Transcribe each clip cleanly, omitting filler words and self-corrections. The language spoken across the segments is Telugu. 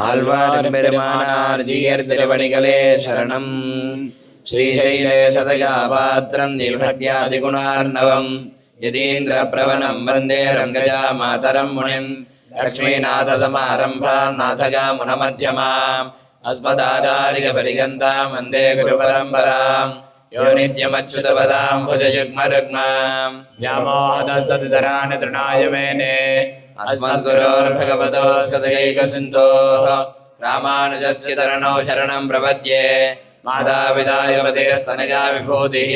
ஆழ்வாரும் பெருமானார் ஜீயர் திருவடிகளே சரணம். ஸ்ரீசைலே சதயா பாத்திரம் தீபக்தியாதிகுணார்ணவம் யதீந்திர பிரவணம் வந்தே ரங்கஜா மாதரம் முனிம் லக்ஷ்மீநாதசமாரம்பாம் நாதயாமுனமध्यமாம் அஸ்மதாச்சாரிய பரியந்தாம் வந்தே குருபரம்பராம் யோ நித்யமச்சுதபதாம் புஜயுக்மருக்மாம் व्यामोहतस्तदितराणि तृणाय मेने अस्मद्गुरोर्भगवतोऽस्कदैकसिन्धोः रामानुजस्य चरणौ शरणं प्रपद्ये मातापितायुपतिस्तनया विभूतिः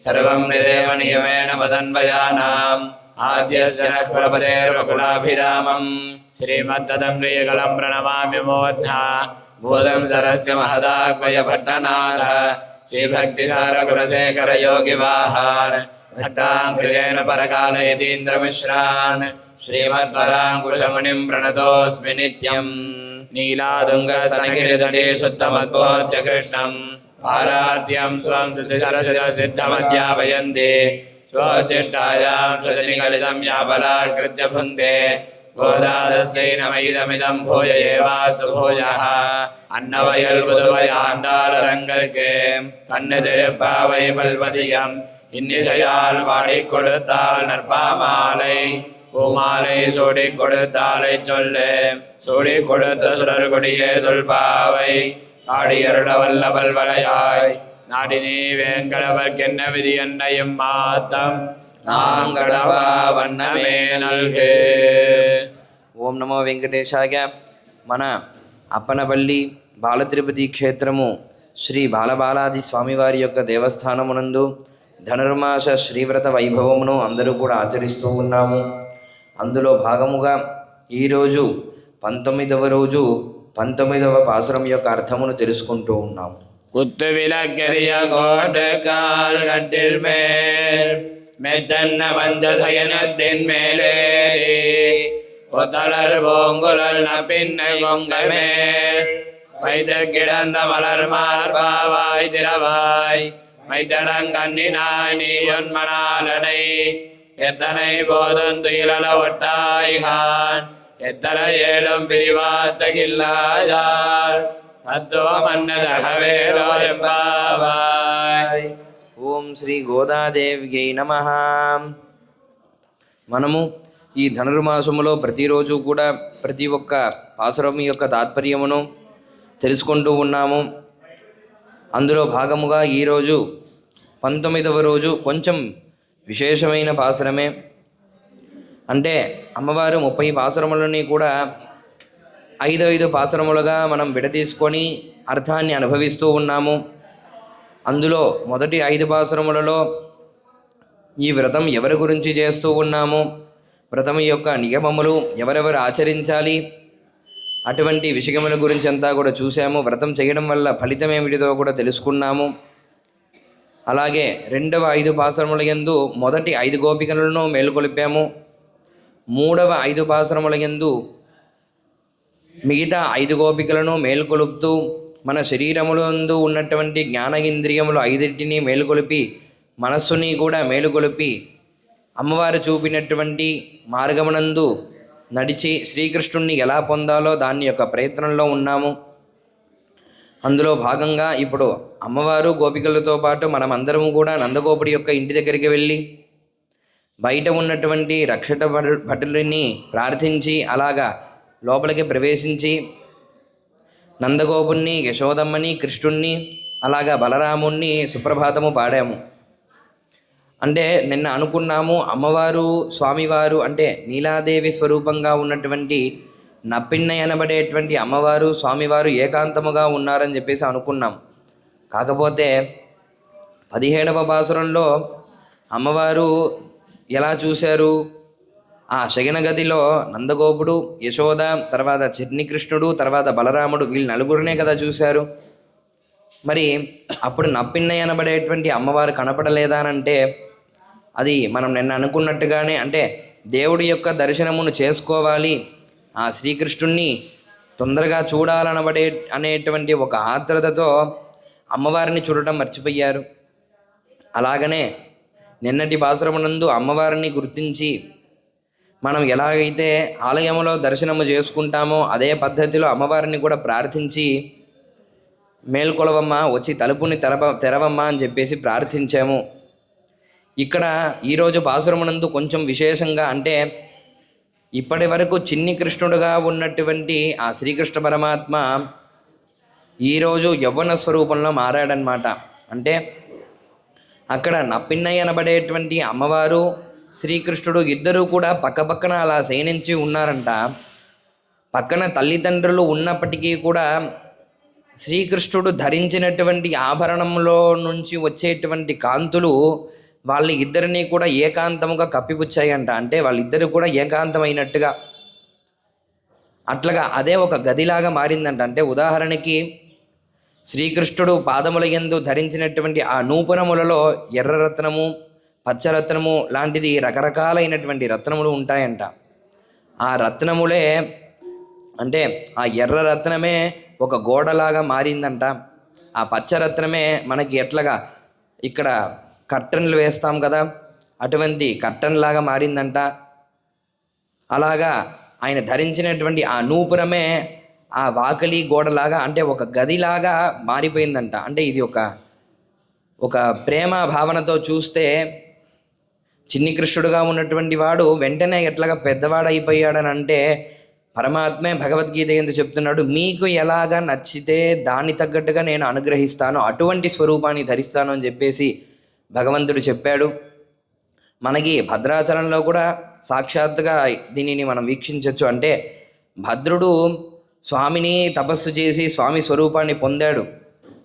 सर्वं निदेव नियमेन मदन्वयानाम् आद्यस्य नः कुलपतेर्वकुलाभिरामम् श्रीमद्ददङ्ग्रियकलं प्रणमामि मूर्ध्ना भूतं सरस्य महदाह्वयभट्टनाथ श्रीभक्तिसारकुलशेखर योगिवाहान् भक्ताङ्घ्रियेण परकालयतीन्द्रमिश्रान् श्रीमद्पराङ्कुशमुनिं प्रणतोऽस्मि नित्यम् नीलातुङ्गस्तनगिरितटे सुत्तमद्बोध्य कृष्णं पारार्ध्यं स्वं सिद्धिसरसिद्धमध्यापयन्ति स्वोच्चिष्टायां स्वजनिकलितं याबलाकृत्य भुङ्क्ते गोदादस्यै नमैदमिदं भूय एवास्तु भूयः अन्नवयल புதுவையாண்டாளரங்கற்கு கண்ணு திருப்பாவை பல்வதியம் இன்னிசையால் பாடிக் கொடுத்தால் நற்பாமாலை பூமாலை சூடிக் கொடுத்தாலை சொல்லு சூடிக் கொடுத்த சுடர்கொடியே தொல்பாவை ஆடியருள வல்ல பல்வலையாய் நாடினி வேங்கடவர்க்கென்ன விதி என்னையும் மாத்தம் நாங்கடவா வண்ணமே நல்கு. ఓం నమో వెంకటేశాయ. మన అప్పనపల్లి బాలతిరుపతి క్షేత్రము శ్రీ బాలబాలాది స్వామివారి యొక్క దేవస్థానమునందు ధనుర్మాస శ్రీవ్రత వైభవమును అందరూ కూడా ఆచరిస్తూ ఉన్నాము. అందులో భాగముగా ఈరోజు 19వ రోజు 19వ పాసురం యొక్క అర్థమును తెలుసుకుంటూ ఉన్నాము. குத்து விளக்கரிய கோட்டக்கால் கட்டில் மேல் மெத்தன்ன வந்த சயனத்தின் மேலேறி ஒத்தளர் பூங்குழல் பின்னை கொங்க மேல் வைத்து கிடந்த மலர் மார்பாவாய் திரவாய் மைத்தடங்கண்ணினாய் நீயொன்மணாலனை எத்தனை போதும் துயிலல ஒட்டாய்கான் எத்தனை ஏழும் பிரிவாத்தகில்லாயார் తత్వమన్నదహవేళోరెంబావాయ్. ఓం శ్రీ గోదాదేవ్యై నమః. మనము ఈ ధనుర్మాసములో ప్రతిరోజు కూడా ప్రతి ఒక్క పాసురం యొక్క తాత్పర్యమును తెలుసుకుంటూ ఉన్నాము. అందులో భాగముగా ఈరోజు 19వ రోజు కొంచెం విశేషమైన పాసురమే. అంటే అమ్మవారు 30 పాసురములని కూడా 5 పాసురములుగా మనం విడదీసుకొని అర్థాన్ని అనుభవిస్తూ ఉన్నాము. అందులో మొదటి 5 పాసురములలో ఈ వ్రతం ఎవరి గురించి చేస్తూ ఉన్నాము, వ్రతం యొక్క నియమములు ఎవరెవరు ఆచరించాలి, అటువంటి విషయముల గురించి అంతా కూడా చూసాము. వ్రతం చేయడం వల్ల ఫలితం ఏమిటిదో కూడా తెలుసుకున్నాము. అలాగే రెండవ 5 పాసురముల యందు మొదటి 5 గోపికలను మేలుకొలిపాము. మూడవ 5 పాసురముల యందు మిగతా 5 గోపికలను మేలుకొలుపుతూ మన శరీరములందు ఉన్నటువంటి జ్ఞానేంద్రియములు 5టిని మేలుకొలిపి మనస్సుని కూడా మేలుకొలిపి అమ్మవారు చూపినటువంటి మార్గమునందు నడిచి శ్రీకృష్ణుణ్ణి ఎలా పొందాలో దాని యొక్క ప్రయత్నంలో ఉన్నాము. అందులో భాగంగా ఇప్పుడు అమ్మవారు గోపికలతో పాటు మనమందరము కూడా నందగోపుడి యొక్క ఇంటి దగ్గరికి వెళ్ళి బయట ఉన్నటువంటి రక్షట భటులని ప్రార్థించి అలాగా లోపలికి ప్రవేశించి నందగోపుణ్ణి, యశోదమ్మని, కృష్ణుణ్ణి అలాగా బలరాముణ్ణి సుప్రభాతము పాడాము. అంటే నిన్న అనుకున్నాము అమ్మవారు స్వామివారు అంటే నీలాదేవి స్వరూపంగా ఉన్నటువంటి నప్పిన్నై అనబడేటువంటి అమ్మవారు స్వామివారు ఏకాంతముగా ఉన్నారని చెప్పేసి అనుకున్నాం. కాకపోతే 17వ పాసురంలో అమ్మవారు ఎలా చూశారు, ఆ శయన గదిలో నందగోపుడు, యశోద, తర్వాత చిన్నికృష్ణుడు, తర్వాత బలరాముడు వీళ్ళు నలుగురినే కదా చూశారు. మరి అప్పుడు నప్పిన్నై అనబడేటువంటి అమ్మవారు కనపడలేదా అంటే అది మనం నిన్న అనుకున్నట్టుగానే అంటే దేవుడి యొక్క దర్శనమును చేసుకోవాలి, ఆ శ్రీకృష్ణుణ్ణి తొందరగా అనేటువంటి ఒక ఆత్రతతో అమ్మవారిని చూడటం మర్చిపోయారు. అలాగనే నిన్నటి పాసురమునందు అమ్మవారిని గుర్తించి మనం ఎలాగైతే ఆలయంలో దర్శనము చేసుకుంటామో అదే పద్ధతిలో అమ్మవారిని కూడా ప్రార్థించి మేల్కొలవమ్మ, వచ్చి తలుపుని తెరవమ్మ అని చెప్పేసి ప్రార్థించాము. ఇక్కడ ఈరోజు పాసురమునందు కొంచెం విశేషంగా, అంటే ఇప్పటి వరకు చిన్ని కృష్ణుడుగా ఉన్నటువంటి ఆ శ్రీకృష్ణ పరమాత్మ ఈరోజు యవ్వన స్వరూపంలో మారాడనమాట. అంటే అక్కడ నప్పిన్నయ్య అనబడేటువంటి అమ్మవారు, శ్రీకృష్ణుడు ఇద్దరూ కూడా పక్కపక్కన అలా శయనించి ఉన్నారంట. పక్కన తల్లిదండ్రులు ఉన్నప్పటికీ కూడా శ్రీకృష్ణుడు ధరించినటువంటి ఆభరణంలో నుంచి వచ్చేటువంటి కాంతులు వాళ్ళ ఇద్దరిని కూడా ఏకాంతముగా కప్పిపుచ్చాయంట. అంటే వాళ్ళిద్దరు కూడా ఏకాంతమైనట్టుగా అట్లాగా అదే ఒక గదిలాగా మారిందంట. అంటే ఉదాహరణకి శ్రీకృష్ణుడు పాదముల యందు ధరించినటువంటి ఆ నూపురములలో ఎర్రరత్నము, పచ్చరత్నము లాంటిది రకరకాలైనటువంటి రత్నములు ఉంటాయంట. ఆ రత్నములే, అంటే ఆ ఎర్ర రత్నమే ఒక గోడలాగా మారిందంట. ఆ పచ్చరత్నమే మనకి ఎట్లాగా ఇక్కడ కర్టన్లు వేస్తాం కదా, అటువంటి కర్టన్ లాగా మారిందంట. అలాగా ఆయన ధరించినటువంటి ఆ నూపురమే ఆ వాకిలి గోడలాగా, అంటే ఒక గదిలాగా మారిపోయిందంట. అంటే ఇది ఒక ప్రేమ భావనతో చూస్తే చిన్ని కృష్ణుడుగా ఉన్నటువంటి వాడు వెంటనే ఎట్లాగా పెద్దవాడైపోయాడని అంటే పరమాత్మే భగవద్గీత ఎందుకు చెప్తున్నాడు, మీకు ఎలాగా నచ్చితే దాన్ని తగ్గట్టుగా నేను అనుగ్రహిస్తాను, అటువంటి స్వరూపాన్ని ధరిస్తాను అని చెప్పేసి భగవంతుడు చెప్పాడు. మనకి భద్రాచలంలో కూడా సాక్షాత్తుగా దీనిని మనం వీక్షించవచ్చు. అంటే భద్రుడు స్వామిని తపస్సు చేసి స్వామి స్వరూపాన్ని పొందాడు.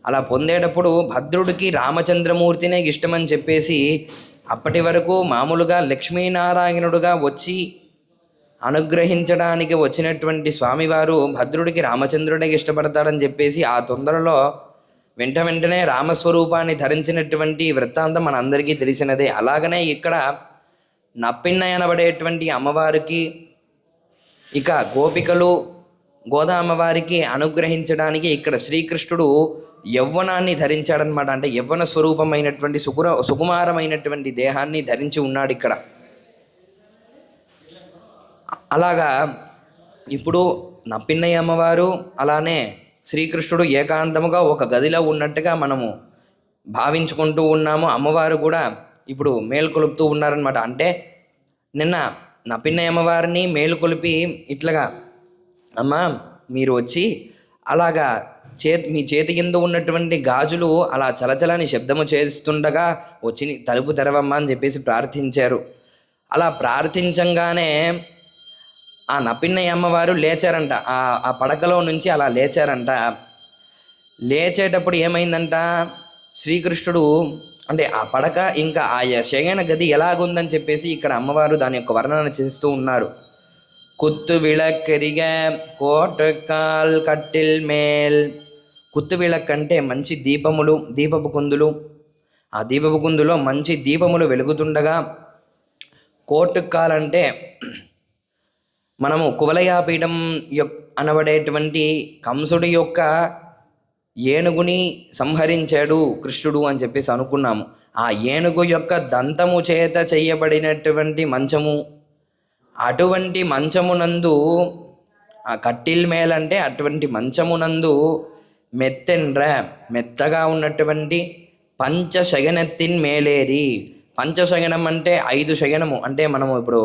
అలా పొందేటప్పుడు భద్రుడికి రామచంద్రమూర్తినే ఇష్టమని చెప్పేసి అప్పటి వరకు మామూలుగా లక్ష్మీనారాయణుడుగా వచ్చి అనుగ్రహించడానికి వచ్చినటువంటి స్వామివారు భద్రుడికి రామచంద్రుడే ఇష్టపడతాడని చెప్పేసి ఆ తొందరలో వెంటనే రామస్వరూపాన్ని ధరించినటువంటి వృత్తాంతం మన అందరికీ తెలిసినదే. అలాగనే ఇక్కడ నప్పిన్నయ్య అనబడేటువంటి అమ్మవారికి ఇక గోపికలు గోదామ్మవారికి అనుగ్రహించడానికి ఇక్కడ శ్రీకృష్ణుడు యవ్వనాన్ని ధరించాడనమాట. అంటే యవ్వన స్వరూపమైనటువంటి సుకుమారమైనటువంటి దేహాన్ని ధరించి ఉన్నాడు ఇక్కడ. అలాగా ఇప్పుడు నప్పిన్నయ్య అమ్మవారు అలానే శ్రీకృష్ణుడు ఏకాంతముగా ఒక గదిలో ఉన్నట్టుగా మనము భావించుకుంటూ ఉన్నాము. అమ్మవారు కూడా ఇప్పుడు మేల్కొలుపుతూ ఉన్నారనమాట. అంటే నిన్న నప్పిన్నయ్య అమ్మవారిని మేలుకొలిపి ఇట్లాగా, అమ్మ మీరు వచ్చి అలాగా మీ చేతి కింద ఉన్నటువంటి గాజులు అలా చలచలని శబ్దము చేస్తుండగా వచ్చి తలుపు తెరవమ్మ అని చెప్పేసి ప్రార్థించారు. అలా ప్రార్థించంగానే ఆ నప్పిన్నయ్య అమ్మవారు లేచారంట. ఆ పడకలో నుంచి అలా లేచారంట. లేచేటప్పుడు ఏమైందంట, శ్రీకృష్ణుడు అంటే ఆ పడక ఇంకా ఆ శయన గది ఎలాగుందని చెప్పేసి ఇక్కడ అమ్మవారు దాని యొక్క వర్ణన చేస్తూ ఉన్నారు. కుత్తు విళక్కెరిగ కోటకాల్ కట్టిల్ మేల్. కుత్తు విళక్ అంటే మంచి దీపపు కుందులు. ఆ దీపపు కుందులో మంచి దీపములు వెలుగుతుండగా, కోటుకాల్ అంటే మనము కువలయాపీఠం అనబడేటువంటి కంసుడి యొక్క ఏనుగుని సంహరించాడు కృష్ణుడు అని చెప్పేసి అనుకున్నాము. ఆ ఏనుగు యొక్క దంతము చేత చేయబడినటువంటి మంచము, అటువంటి మంచమునందు ఆ కట్టిల్ మేలంటే అటువంటి మంచమునందు మెత్తగా ఉన్నటువంటి పంచశయనత్తిన్ మేలేరి. పంచశయనం అంటే 5 శయనము. అంటే మనము ఇప్పుడు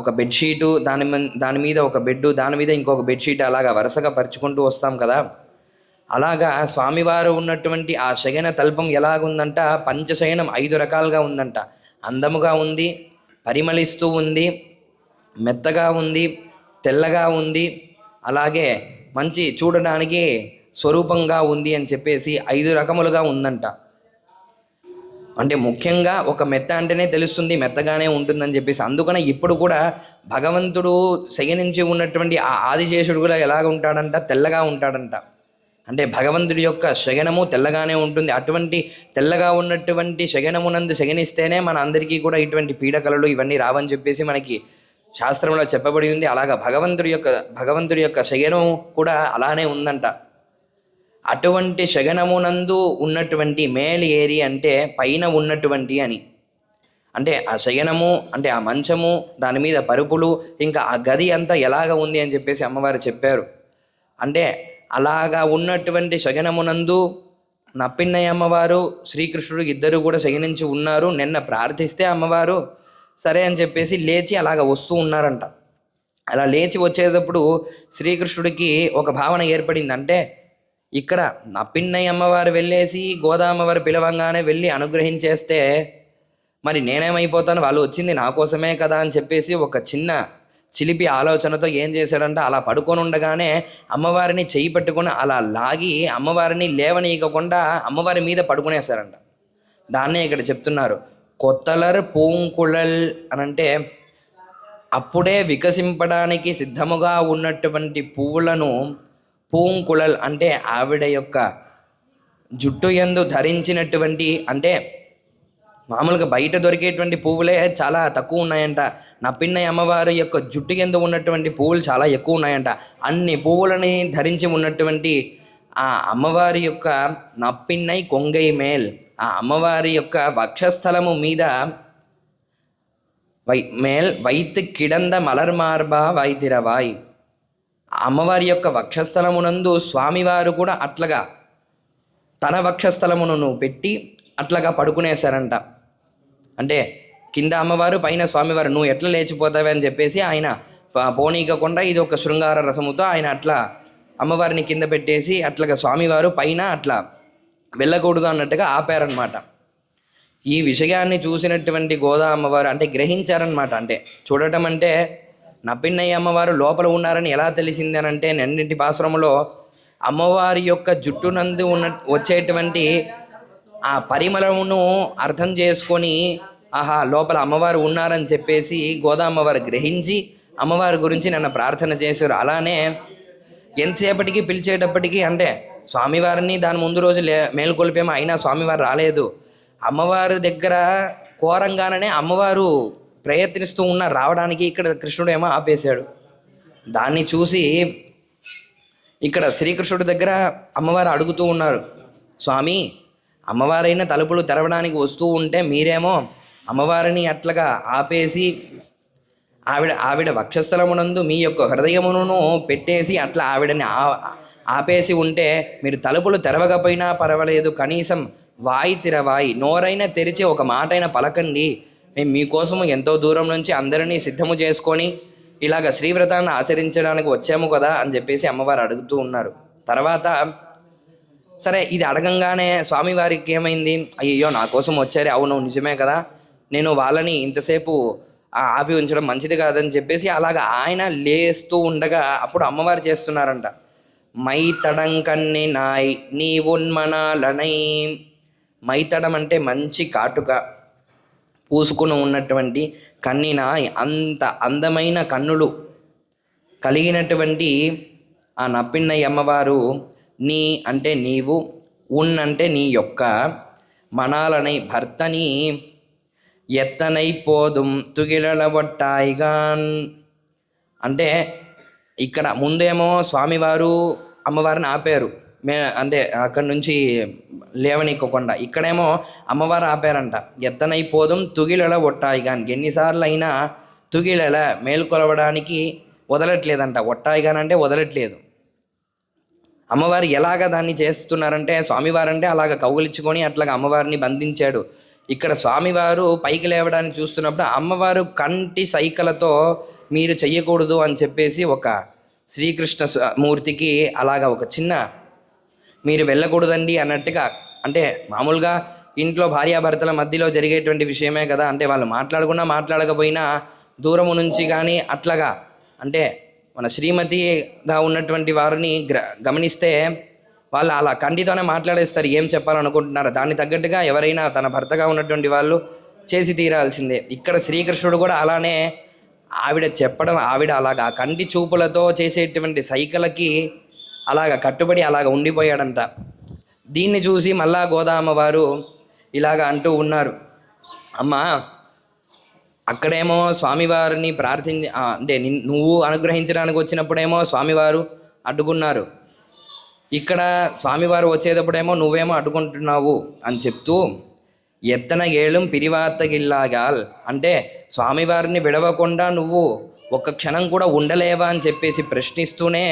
ఒక బెడ్షీటు, దాని మీద ఒక బెడ్, దాని మీద ఇంకొక బెడ్షీట్, అలాగా వరుసగా పరుచుకుంటూ వస్తాం కదా. అలాగా స్వామివారు ఉన్నటువంటి ఆ శయన తల్పం ఎలాగుందంట, పంచశయనం 5 రకాలుగా ఉందంట. అందముగా ఉంది, పరిమళిస్తూ ఉంది, మెత్తగా ఉంది, తెల్లగా ఉంది, అలాగే మంచి చూడడానికి స్వరూపంగా ఉంది అని చెప్పేసి 5 రకములుగా ఉందంట. అంటే ముఖ్యంగా ఒక మెత్త అంటేనే తెలుస్తుంది మెత్తగానే ఉంటుందని చెప్పేసి. అందుకనే ఇప్పుడు కూడా భగవంతుడు శయనించి ఉన్నటువంటి ఆ ఆదిశేషుడు కూడా ఎలాగ ఉంటాడంట, తెల్లగా ఉంటాడంట. అంటే భగవంతుడి యొక్క శయనము తెల్లగానే ఉంటుంది. అటువంటి తెల్లగా ఉన్నటువంటి శయనమునందు శయనిస్తేనే మన అందరికీ కూడా ఇటువంటి పీడకలలు ఇవన్నీ రావని చెప్పేసి మనకి శాస్త్రంలో చెప్పబడి ఉంది. అలాగా భగవంతుడి యొక్క శయనం కూడా అలానే ఉందంట. అటువంటి శయనమునందు ఉన్నటువంటి మేల్ ఏరి అంటే పైన ఉన్నటువంటి అని. అంటే ఆ శయనము, అంటే ఆ మంచము, దాని మీద పరుపులు, ఇంకా ఆ గది అంతా ఎలాగ ఉంది అని చెప్పేసి అమ్మవారు చెప్పారు. అంటే అలాగా ఉన్నటువంటి శయనమునందు నప్పిన్నయ్య అమ్మవారు శ్రీకృష్ణుడు ఇద్దరు కూడా శయనించి ఉన్నారు. నిన్న ప్రార్థిస్తే అమ్మవారు సరే అని చెప్పేసి లేచి అలాగ వస్తూ ఉన్నారంట. అలా లేచి వచ్చేటప్పుడు శ్రీకృష్ణుడికి ఒక భావన ఏర్పడింది. అంటే ఇక్కడ నప్పిన్నయ్య అమ్మవారు వెళ్ళేసి గోదామ్మవారు పిలవంగానే వెళ్ళి అనుగ్రహించేస్తే మరి నేనేమైపోతాను, వాళ్ళు వచ్చింది నా కోసమే కదా అని చెప్పేసి ఒక చిన్న చిలిపి ఆలోచనతో ఏం చేశాడంటే అలా పడుకొని ఉండగానే అమ్మవారిని చెయ్యి పట్టుకొని అలా లాగి అమ్మవారిని లేవనీయకుండా అమ్మవారి మీద పడుకునేశారంట. దాన్నే ఇక్కడ చెప్తున్నారు కొత్తలర్ పూంకుళల్ అనంటే అప్పుడే వికసింపడానికి సిద్ధముగా ఉన్నటువంటి పువ్వులను పూంకుళల్ అంటే ఆవిడ యొక్క జుట్టు యందు ధరించినటువంటి, అంటే మామూలుగా బయట దొరికేటువంటి పువ్వులే చాలా తక్కువ ఉన్నాయంట. నప్పిన్నయ్య అమ్మవారి యొక్క జుట్టు యందు ఉన్నటువంటి పువ్వులు చాలా ఎక్కువ ఉన్నాయంట. అన్ని పువ్వులని ధరించి ఉన్నటువంటి ఆ అమ్మవారి యొక్క నప్పిన్నై కొంగై మేల్, ఆ అమ్మవారి యొక్క వక్షస్థలము మీద మేల్ వైత్ కిడంద మలర్ మార్బా వైతిరవాయ్, అమ్మవారి యొక్క వక్షస్థలమునందు స్వామివారు కూడా అట్లగా తన వక్షస్థలమును పెట్టి అట్లాగా పడుకునేశారంట. అంటే కింద అమ్మవారు పైన స్వామివారు, నువ్వు ఎట్లా లేచిపోతావే అని చెప్పేసి ఆయన పోనీయకుండా ఇది ఒక శృంగార రసముతో ఆయన అట్లా అమ్మవారిని కింద పెట్టేసి అట్లాగా స్వామివారు పైన అట్లా వెళ్ళకూడదు అన్నట్టుగా ఆపారనమాట. ఈ విషయాన్ని చూసినటువంటి గోదా అమ్మవారు అంటే గ్రహించారనమాట. అంటే చూడటం అంటే నప్పిన్నయ్య అమ్మవారు లోపల ఉన్నారని ఎలా తెలిసింది అని అంటే నిన్నటి పాశ్రమంలో అమ్మవారి యొక్క జుట్టునందు వచ్చేటువంటి ఆ పరిమళమును అర్థం చేసుకొని ఆహా లోపల అమ్మవారు ఉన్నారని చెప్పేసి గోదా అమ్మవారు గ్రహించి అమ్మవారి గురించి నన్ను ప్రార్థన చేశారు. అలానే ఎంతసేపటికి పిలిచేటప్పటికీ అంటే స్వామివారిని దాని ముందు రోజు మేలుకొల్పేమో అయినా స్వామివారు రాలేదు. అమ్మవారి దగ్గర కోరంగానే అమ్మవారు ప్రయత్నిస్తూ ఉన్నారు రావడానికి, ఇక్కడ కృష్ణుడు ఏమో ఆపేశాడు. దాన్ని చూసి ఇక్కడ శ్రీకృష్ణుడి దగ్గర అమ్మవారు అడుగుతూ ఉన్నారు, స్వామి అమ్మవారైన తలుపులు తెరవడానికి వస్తూ ఉంటే మీరేమో అమ్మవారిని అట్లగా ఆపేసి ఆవిడ వక్షస్థలమునందు మీ యొక్క హృదయమును పెట్టేసి అట్లా ఆవిడని ఆపేసి ఉంటే మీరు తలుపులు తెరవకపోయినా పర్వాలేదు, కనీసం వాయి తిరవాయి నోరైనా తెరిచి ఒక మాటైనా పలకండి, మేము మీకోసము ఎంతో దూరం నుంచి అందరినీ సిద్ధము చేసుకొని ఇలాగ శ్రీవ్రతాన్ని ఆచరించడానికి వచ్చాము కదా అని చెప్పేసి అమ్మవారు అడుగుతూ ఉన్నారు. తర్వాత సరే ఇది అడగంగానే స్వామివారికి ఏమైంది, అయ్యో నా కోసం వచ్చారే, అవును నిజమే కదా, నేను వాళ్ళని ఇంతసేపు ఆపి ఉంచడం మంచిది కాదని చెప్పేసి అలాగ ఆయన లేస్తూ ఉండగా అప్పుడు అమ్మవారు చేస్తున్నారంట, మైతడం కన్ని నాయ్ నీ ఉన్మనాలనై. మైతడం అంటే మంచి కాటుక పూసుకుని ఉన్నటువంటి కన్నినాయ్, అంత అందమైన కన్నులు కలిగినటువంటి ఆ నప్పిన్నయ్య అమ్మవారు నీ అంటే నీవు, ఉన్ అంటే నీ యొక్క, మనాలనై భర్తని, ఎత్తనై పోదుం తుగిలబొట్టాయిగాన్. అంటే ఇక్కడ ముందేమో స్వామివారు అమ్మవారిని ఆపారు, అంటే అక్కడి నుంచి లేవనివ్వకుండా, ఇక్కడేమో అమ్మవారు ఆపారంట. ఎత్తనై పోదుం తుగిలల ఒట్టాయిగాన్, ఎన్నిసార్లు అయినా తుగిలల మేల్కొలవడానికి వదలట్లేదంట. ఒట్టాయిగాన్ అంటే వదలట్లేదు. అమ్మవారు ఎలాగ దాన్ని చేస్తున్నారంటే స్వామివారంటే అలాగ కౌగులించుకొని అట్లాగ అమ్మవారిని బంధించాడు. ఇక్కడ స్వామివారు పైకి లేవడానికి చూస్తున్నప్పుడు అమ్మవారు కంటి సైకలతో మీరు చెయ్యకూడదు అని చెప్పేసి ఒక శ్రీకృష్ణ మూర్తికి అలాగ ఒక చిన్న మీరు వెళ్ళకూడదండి అన్నట్టుగా, అంటే మామూలుగా ఇంట్లో భార్యాభర్తల మధ్యలో జరిగేటువంటి విషయమే కదా, అంటే వాళ్ళు మాట్లాడుకున్నా మాట్లాడకపోయినా దూరము నుంచి కానీ అట్లాగా, అంటే మన శ్రీమతిగా ఉన్నటువంటి వారిని గమనిస్తే వాళ్ళు అలా కంటితోనే మాట్లాడేస్తారు, ఏం చెప్పాలనుకుంటున్నారు దాన్ని తగ్గట్టుగా ఎవరైనా తన భర్తగా ఉన్నటువంటి వాళ్ళు చేసి తీరాల్సిందే. ఇక్కడ శ్రీకృష్ణుడు కూడా అలానే ఆవిడ చెప్పడం, ఆవిడ అలాగా కంటి చూపులతో చేసేటువంటి సైకిలకి అలాగ కట్టుబడి అలాగ ఉండిపోయాడంట. దీన్ని చూసి మళ్ళా గోదామ్మవారు ఇలాగ అంటూ ఉన్నారు, అమ్మా అక్కడేమో స్వామివారిని అంటే నువ్వు అనుగ్రహించడానికి వచ్చినప్పుడేమో స్వామివారు అడ్డుకున్నారు, ఇక్కడ స్వామివారు వచ్చేటప్పుడేమో నువ్వేమో అడ్డుకుంటున్నావు అని చెప్తూ ఎత్తన ఏళం పిరివాత్తగిల్లాగాల్ అంటే స్వామివారిని విడవకుండా నువ్వు ఒక్క క్షణం కూడా ఉండలేవా అని చెప్పేసి ప్రశ్నిస్తూనే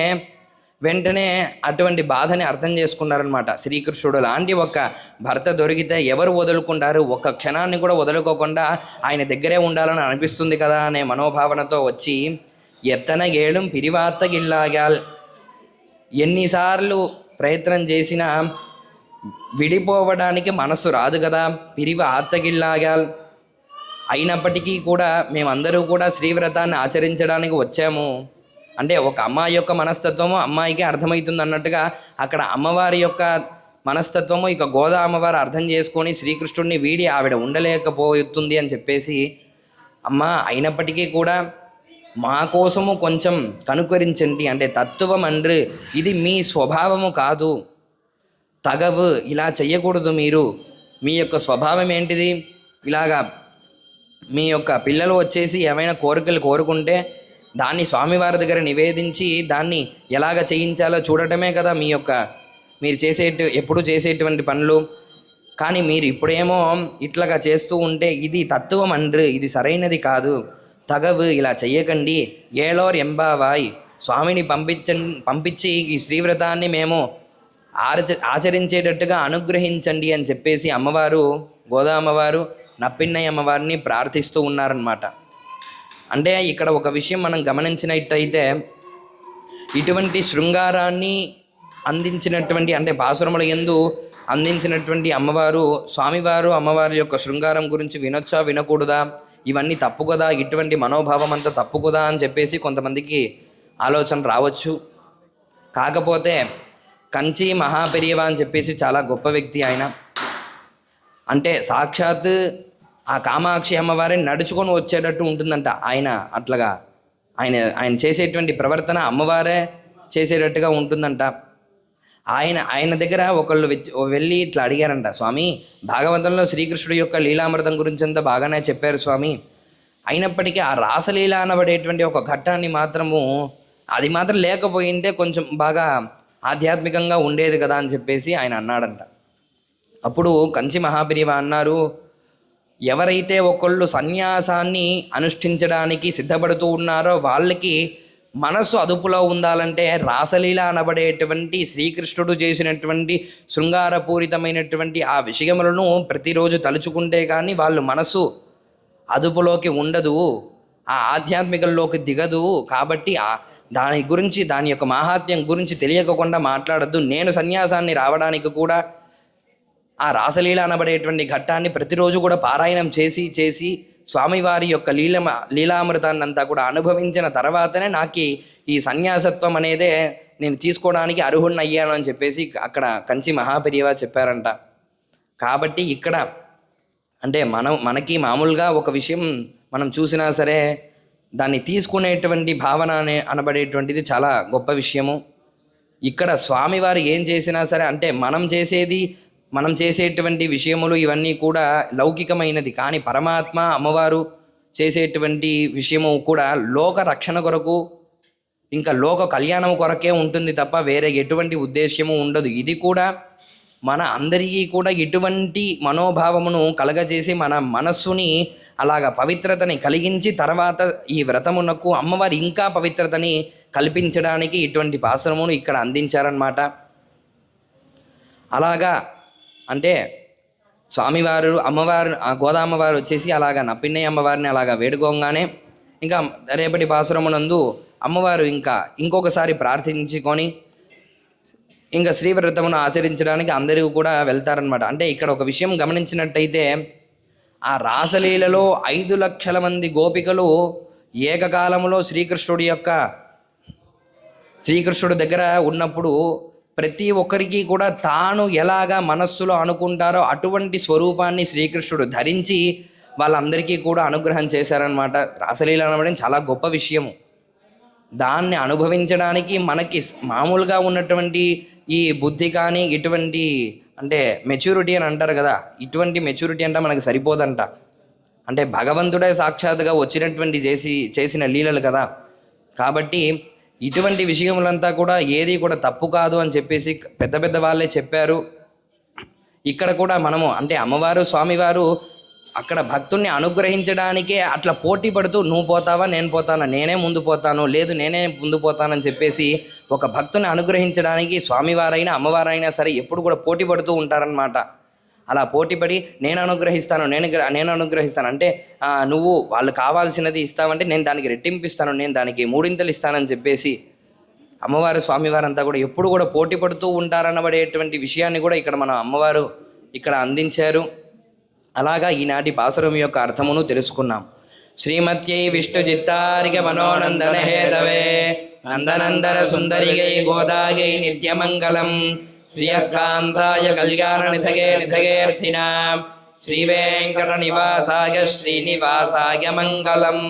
వెంటనే అటువంటి బాధని అర్థం చేసుకున్నారనమాట. శ్రీకృష్ణుడు లాంటి ఒక భర్త దొరికితే ఎవరు వదులుకుంటారు? ఒక్క క్షణాన్ని కూడా వదులుకోకుండా ఆయన దగ్గరే ఉండాలని అనిపిస్తుంది కదా అనే మనోభావనతో వచ్చి ఎత్తన ఏళం పిరివాత్తగిల్లాగాల్, ఎన్నిసార్లు ప్రయత్నం చేసినా విడిపోవడానికి మనసు రాదు కదా, పిరివి ఆత్తగిల్లాగాల్. అయినప్పటికీ కూడా మేమందరూ కూడా శ్రీవ్రతాన్ని ఆచరించడానికి వచ్చాము అంటే ఒక అమ్మాయి యొక్క మనస్తత్వము అమ్మాయికి అర్థమవుతుంది అన్నట్టుగా అక్కడ అమ్మవారి యొక్క మనస్తత్వము ఇక గోదా అమ్మవారు అర్థం చేసుకొని శ్రీకృష్ణుడిని వీడి ఆవిడ ఉండలేకపోతుంది అని చెప్పేసి, అమ్మ అయినప్పటికీ కూడా మా కోసము కొంచెం కనుకరించండి అంటే తత్వం అండ్రు, ఇది మీ స్వభావము కాదు, తగవు, ఇలా చెయ్యకూడదు. మీరు మీ యొక్క స్వభావం ఏంటిది? ఇలాగా మీ యొక్క పిల్లలు వచ్చేసి ఏమైనా కోరికలు కోరుకుంటే దాన్ని స్వామివారి దగ్గర నివేదించి దాన్ని ఎలాగ చేయించాలో చూడటమే కదా మీరు ఎప్పుడు చేసేటువంటి పనులు. కానీ మీరు ఇప్పుడేమో ఇట్లాగా చేస్తూ ఉంటే ఇది తత్వం అండ్రు, ఇది సరైనది కాదు, తగవు, ఇలా చెయ్యకండి. ఏళోర్ ఎంబావాయ్, స్వామిని పంపించి ఈ శ్రీవ్రతాన్ని మేము ఆచరించేటట్టుగా అనుగ్రహించండి అని చెప్పేసి అమ్మవారు గోదా అమ్మవారు నప్పిన్నయ్య అమ్మవారిని ప్రార్థిస్తూ ఉన్నారన్నమాట. అంటే ఇక్కడ ఒక విషయం మనం గమనించినట్టయితే ఇటువంటి శృంగారాన్ని అందించినటువంటి అంటే పాసురముల యందు అందించినటువంటి అమ్మవారు స్వామివారు అమ్మవారి యొక్క శృంగారం గురించి వినొచ్చా వినకూడదా, ఇవన్నీ తప్పు కదా, ఇటువంటి మనోభావం అంతా తప్పు కదా అని చెప్పేసి కొంతమందికి ఆలోచన రావచ్చు. కాకపోతే కంచి మహాపెరియవ అని చెప్పేసి చాలా గొప్ప వ్యక్తి ఆయన. అంటే సాక్షాత్ ఆ కామాక్షి అమ్మవారిని నడుచుకొని వచ్చేటట్టు ఉంటుందంట. అట్లాగా ఆయన చేసేటువంటి ప్రవర్తన అమ్మవారే చేసేటట్టుగా ఉంటుందంట. ఆయన దగ్గర ఒకళ్ళు వెళ్ళి ఇట్లా అడిగారంట, స్వామి భాగవతంలో శ్రీకృష్ణుడి యొక్క లీలామృతం గురించి అంతా బాగానే చెప్పారు స్వామి, అయినప్పటికీ ఆ రాసలీల అనబడేటువంటి ఒక ఘట్టాన్ని అది మాత్రం లేకపోయింటే కొంచెం బాగా ఆధ్యాత్మికంగా ఉండేది కదా అని చెప్పేసి ఆయన అన్నాడంట. అప్పుడు కంచి మహాపెరియవ అన్నారు, ఎవరైతే ఒకళ్ళు సన్యాసాన్ని అనుష్ఠించడానికి సిద్ధపడుతూ ఉన్నారో వాళ్ళకి మనసు అదుపులో ఉండాలంటే రాసలీల అనబడేటువంటి శ్రీకృష్ణుడు చేసినటువంటి శృంగారపూరితమైనటువంటి ఆ విషయములను ప్రతిరోజు తలుచుకుంటే కానీ వాళ్ళు మనసు అదుపులోకి ఉండదు, ఆ ఆధ్యాత్మికల్లోకి దిగదు. కాబట్టి దాని యొక్క మాహాత్మ్యం గురించి తెలియకుండా మాట్లాడద్దు. నేను సన్యాసాన్ని రావడానికి కూడా ఆ రాసలీల అనబడేటువంటి ఘట్టాన్ని ప్రతిరోజు కూడా పారాయణం చేసి స్వామివారి యొక్క లీలామృతాన్ని అంతా కూడా అనుభవించిన తర్వాతనే నాకు ఈ సన్యాసత్వం అనేదే నేను తీసుకోవడానికి అర్హుణ్ణి అయ్యాను అని చెప్పేసి అక్కడ కంచి మహాపెరియవ చెప్పారంట. కాబట్టి ఇక్కడ అంటే మనకి మామూలుగా ఒక విషయం మనం చూసినా సరే దాన్ని తీసుకునేటువంటి భావన అనబడేటువంటిది చాలా గొప్ప విషయము. ఇక్కడ స్వామివారు ఏం చేసినా సరే అంటే మనం చేసేటువంటి విషయములు ఇవన్నీ కూడా లౌకికమైనది, కానీ పరమాత్మ అమ్మవారు చేసేటువంటి విషయము కూడా లోక రక్షణ కొరకు ఇంకా లోక కళ్యాణం కొరకే ఉంటుంది తప్ప వేరే ఎటువంటి ఉద్దేశ్యము ఉండదు. ఇది కూడా మన అందరికీ కూడా ఎటువంటి మనోభావమును కలగజేసి మన మనస్సుని అలాగా పవిత్రతని కలిగించి తర్వాత ఈ వ్రతమునకు అమ్మవారి ఇంకా పవిత్రతని కల్పించడానికి ఇటువంటి పాసురమును ఇక్కడ అందించారన్నమాట. అలాగా అంటే స్వామివారు అమ్మవారు గోదామ్మవారు వచ్చేసి అలాగా నప్పిన్నయ్య అమ్మవారిని అలాగా వేడుకోగానే ఇంకా రేపటి పాసురమునందు అమ్మవారు ఇంకొకసారి ప్రార్థించుకొని ఇంకా శ్రీవ్రతమును ఆచరించడానికి అందరూ కూడా వెళ్తారనమాట. అంటే ఇక్కడ ఒక విషయం గమనించినట్టయితే ఆ రాసలీలలో 5 లక్షల మంది గోపికలు ఏకకాలంలో శ్రీకృష్ణుడి దగ్గర ఉన్నప్పుడు ప్రతి ఒక్కరికి కూడా తాను ఎలాగా మనస్సులో అనుకుంటారో అటువంటి స్వరూపాన్ని శ్రీకృష్ణుడు ధరించి వాళ్ళందరికీ కూడా అనుగ్రహం చేశారనమాట. రాసలీల అనడం చాలా గొప్ప విషయము. దాన్ని అనుభవించడానికి మనకి మామూలుగా ఉన్నటువంటి ఈ బుద్ధి కానీ ఇటువంటి అంటే మెచ్యూరిటీ అని అంటారు కదా, ఇటువంటి మెచ్యూరిటీ అంటే మనకు సరిపోదంట. అంటే భగవంతుడే సాక్షాత్తుగా వచ్చినటువంటి చేసిన లీలలు కదా. కాబట్టి ఇటువంటి విషయములంతా కూడా ఏది కూడా తప్పు కాదు అని చెప్పేసి పెద్ద పెద్ద వాళ్ళే చెప్పారు. ఇక్కడ కూడా మనము అంటే అమ్మవారు స్వామివారు అక్కడ భక్తుల్ని అనుగ్రహించడానికే అట్లా పోటీ పడుతూ నువ్వు పోతావా నేను పోతానా, నేనే ముందు పోతాను, లేదు నేనే ముందు పోతానని చెప్పేసి ఒక భక్తుని అనుగ్రహించడానికి స్వామివారైనా అమ్మవారైనా సరే ఎప్పుడు కూడా పోటీ పడుతూ ఉంటారనమాట. అలా పోటీపడి నేను అనుగ్రహిస్తాను అంటే నువ్వు వాళ్ళు కావాల్సినది ఇస్తావంటే నేను దానికి రెట్టింపు ఇస్తాను, నేను దానికి మూడింతలు ఇస్తానని చెప్పేసి అమ్మవారు స్వామివారు అంతా కూడా ఎప్పుడు కూడా పోటీ పడుతూ ఉంటారనబడేటువంటి విషయాన్ని కూడా ఇక్కడ మన అమ్మవారు ఇక్కడ అందించారు. అలాగా ఈనాటి పాసురం యొక్క అర్థమును తెలుసుకున్నాం. శ్రీమత్యై విష్ణు చిత్తారిక మనోనందన హేతవే నందనందన సుందరిగై గోదాగై నిత్యమంగళం శ్రీయకాంతాయ కళ్యాణ నిధగేర్థినాం శ్రీవేంకట నివాసాయ శ్రీనివాసాయ మంగళం.